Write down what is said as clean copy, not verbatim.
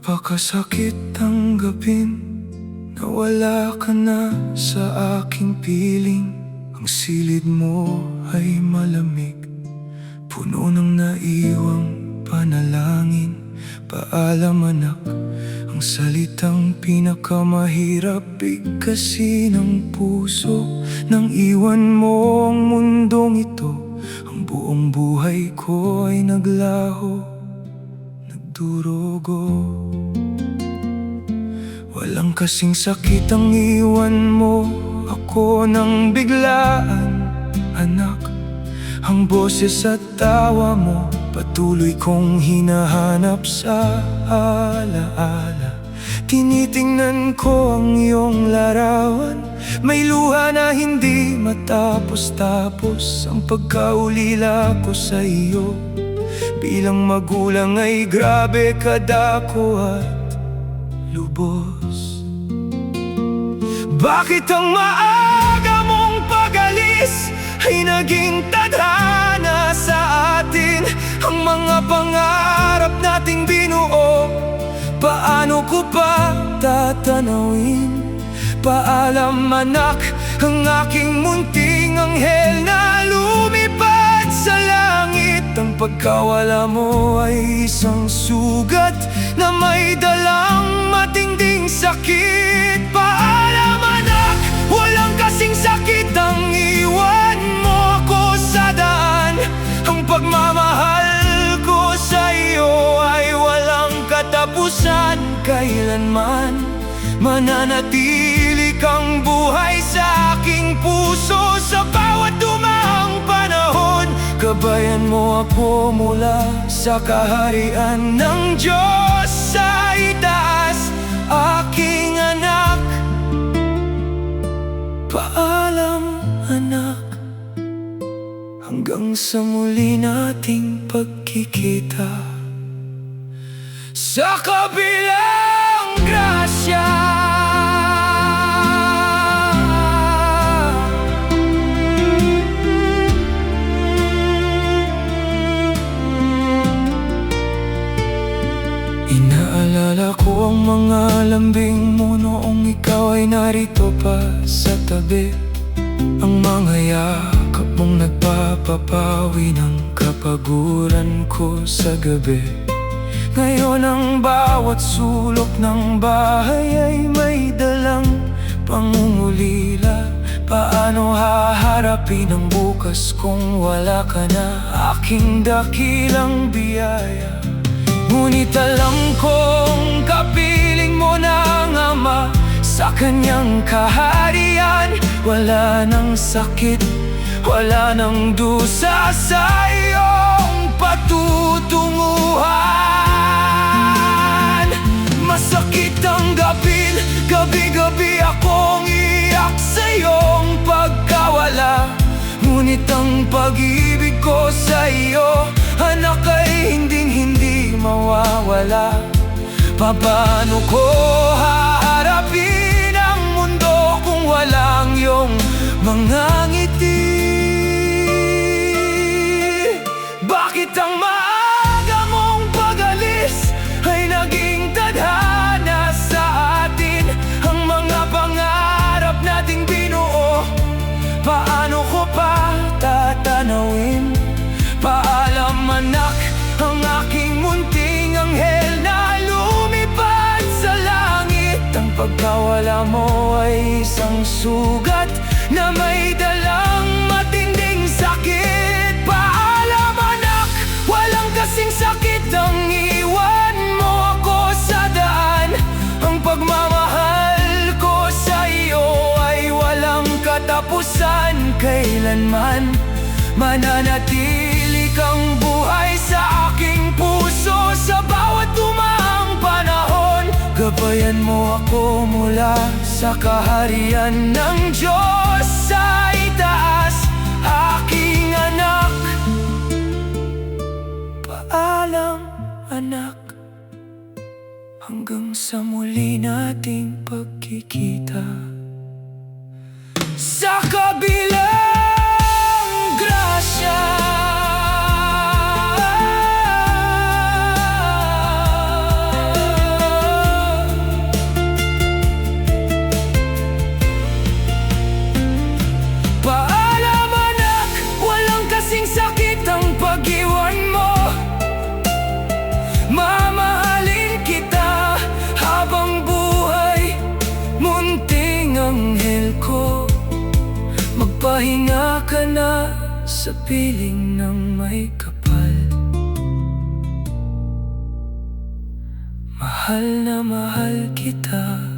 Napakasakit tanggapin na wala ka na sa aking piling. Ang silid mo ay malamig, puno ng naiwang panalangin. Paalam anak, ang salitang pinakamahirap bigkasin ng puso. Nang iwan mo ang mundong ito, ang buong buhay ko ay naglaho, nagdurugo. Walang kasing sakit ang iwan mo ako nang biglaan, anak. Ang boses at tawa mo patuloy kong hinahanap sa alaala. Tinitingnan ko ang iyong larawan, may luha na hindi matapos-tapos. Ang pagkaulila ko sa iyo bilang magulang ay grabe kadako at lubos. Bakit ang maaga mong pag-alis ay naging tadhana sa atin? Ang mga pangarap nating binuo, paano ko pa tatanawin? Paalam anak, ang aking munting anghel na lumipad sa langit. Ang pagkawala mo ay isang sugat na may dalang matinding sakit. Paalam anak, walang kasing sakit ang iwan mo ako sa daan. Ang pagmamahal ko sa iyo ay walang katapusan kailanman. Mananatili kang buhay sa aking puso sa bawat dumaang panahon. Gabayan mo ako mula sa kaharian ng Diyos sa itaas, aking anak. Paalam anak, hanggang sa muli nating pagkikita sa kabilang grasya. Inaalala ko ang mga lambing mo noong ikaw ay narito pa sa tabi. Ang mga yakap mong nagpapapawi ng kapaguran ko sa gabi. Ngayon ang bawat sulok ng bahay ay may dalang pangungulila. Paano haharapin ang bukas kung wala ka na, aking dakilang biyaya? Ngunit alam kong kapiling mo ng Ama sa kanyang kaharian. Wala nang sakit, wala nang dusa sa iyong patutunguhan. Masakit ang gapin, gabi-gabi akong iyak sa iyong pagkawala. Ngunit ang pag-ibig ko sa iyo, anak, ay hinding-hindi mawawala. Paano ko haharapin ang mundo kung walang iyong mga ngiti? Bakit ang maaga mong pag-alis ay naging tadhana sa atin? Ang mga pangarap nating binuo, paano ko pa tatanawin? Paalam anak, ang aking munting anghel na lumipad sa langit. Ang pagkawala mo ay isang sugat na may dalang matinding sakit. Paalam anak, walang kasing sakit ang iwan mo ako sa daan. Ang pagmamahal ko sa iyo ay walang katapusan kailanman. Mananatili kang buhay sa aking puso sa bawat dumaang panahon. Gabayan mo ako mula sa kaharian ng Diyos sa itaas, aking anak. Paalam anak, hanggang sa muli nating pagkikita sa kabilang grasya. sa piling ng may kapal. Mahal na mahal kita.